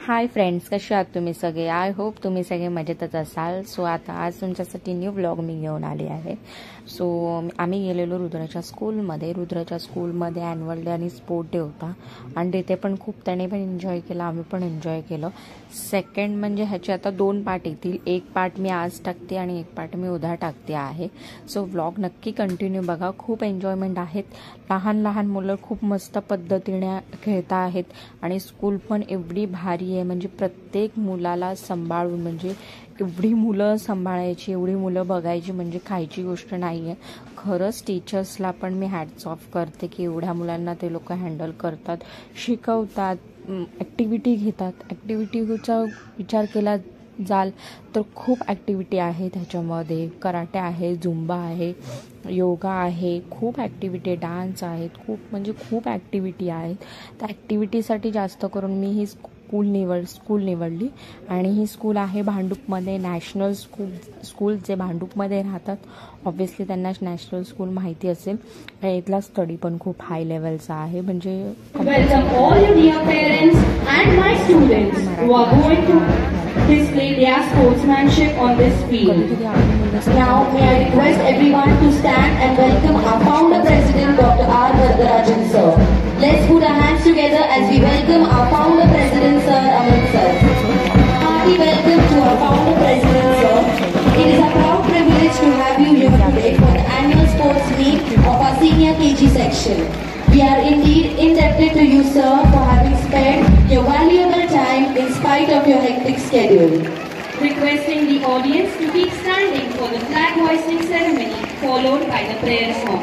Hi friends, कसे आहात तुम्ही सगळे? आय होप तुम्ही सगळे मजेतच असाल. सो आता आज तुमच्यासाठी न्यू ब्लॉग मी घेऊन आली आहे. सो आम्ही गेलेलो रुद्राच्या स्कूलमध्ये ॲन्युअल डे आणि स्पोर्ट डे होता आणि तिथे पण खूप त्याने पण एन्जॉय केला, आम्ही पण एन्जॉय केलं. सेकंड म्हणजे ह्याचे आता 2 पार्ट येतील. एक पार्ट मी आज टाकते आणि एक पार्ट मी उद्या टाकते आहे. सो व्लॉग नक्की कंटिन्यू बघा, खूप एन्जॉयमेंट आहेत. लहान लहान मुलं खूप मस्त पद्धतीने खेळता आहेत आणि स्कूल पण एवढी भारी आहे, म्हणजे प्रत्येक मुलाला सांभाळून, म्हणजे एवढी मुलं सांभाळायची, एवढी मुलं बघायची म्हणजे खायची गोष्ट नाही आहे. खरंच टीचर्सला पण मी हॅट्स ऑफ करते की एवढ्या मुलांना ते लोक हँडल करतात, शिकवतात, ॲक्टिव्हिटी घेतात. ॲक्टिव्हिटीचा विचार केला जाल तर खूप ॲक्टिव्हिटी आहे त्याच्यामध्ये. कराटे आहे, झुंबा आहे, योगा आहे, खूप ॲक्टिव्हिटी, डान्स आहेत, खूप ॲक्टिव्हिटी आहेत. त्या ॲक्टिव्हिटीसाठी जास्त करून मी ही स्कूल निवडली आणि ही स्कूल आहे भांडूपमध्ये, नॅशनल स्कूल जे भांडूपमध्ये राहतात. ऑब्व्हियसली त्यांना नॅशनल स्कूल माहिती असेल. इथला स्टडी पण खूप हाय लेवलचा आहे. म्हणजे welcome all your dear parents and my students who are going to display their sportsmanship on this field. Now may I request everyone to stand and welcome our founder president Dr. R. Varadarajan sir. Let's put our hands together as we welcome our founder president sir Aman sir. Hearty welcome to our founder president sir. It is a proud privilege to have you here today for the annual sports meet of our senior KG section. We are indeed indebted to you sir for having spared your valuable time in spite of your hectic schedule. Requesting the audience to keep standing for the flag hoisting ceremony followed by the prayer song.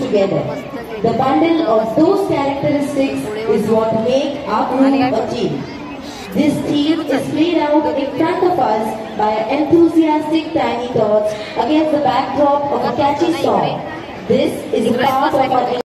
together. The bundle of those characteristics is what make our group a team. This team is played out in front of us by enthusiastic tiny tots against the backdrop of a catchy song. This is a part of our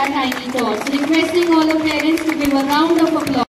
our tiny tots. Requesting all the parents to give a round of applause.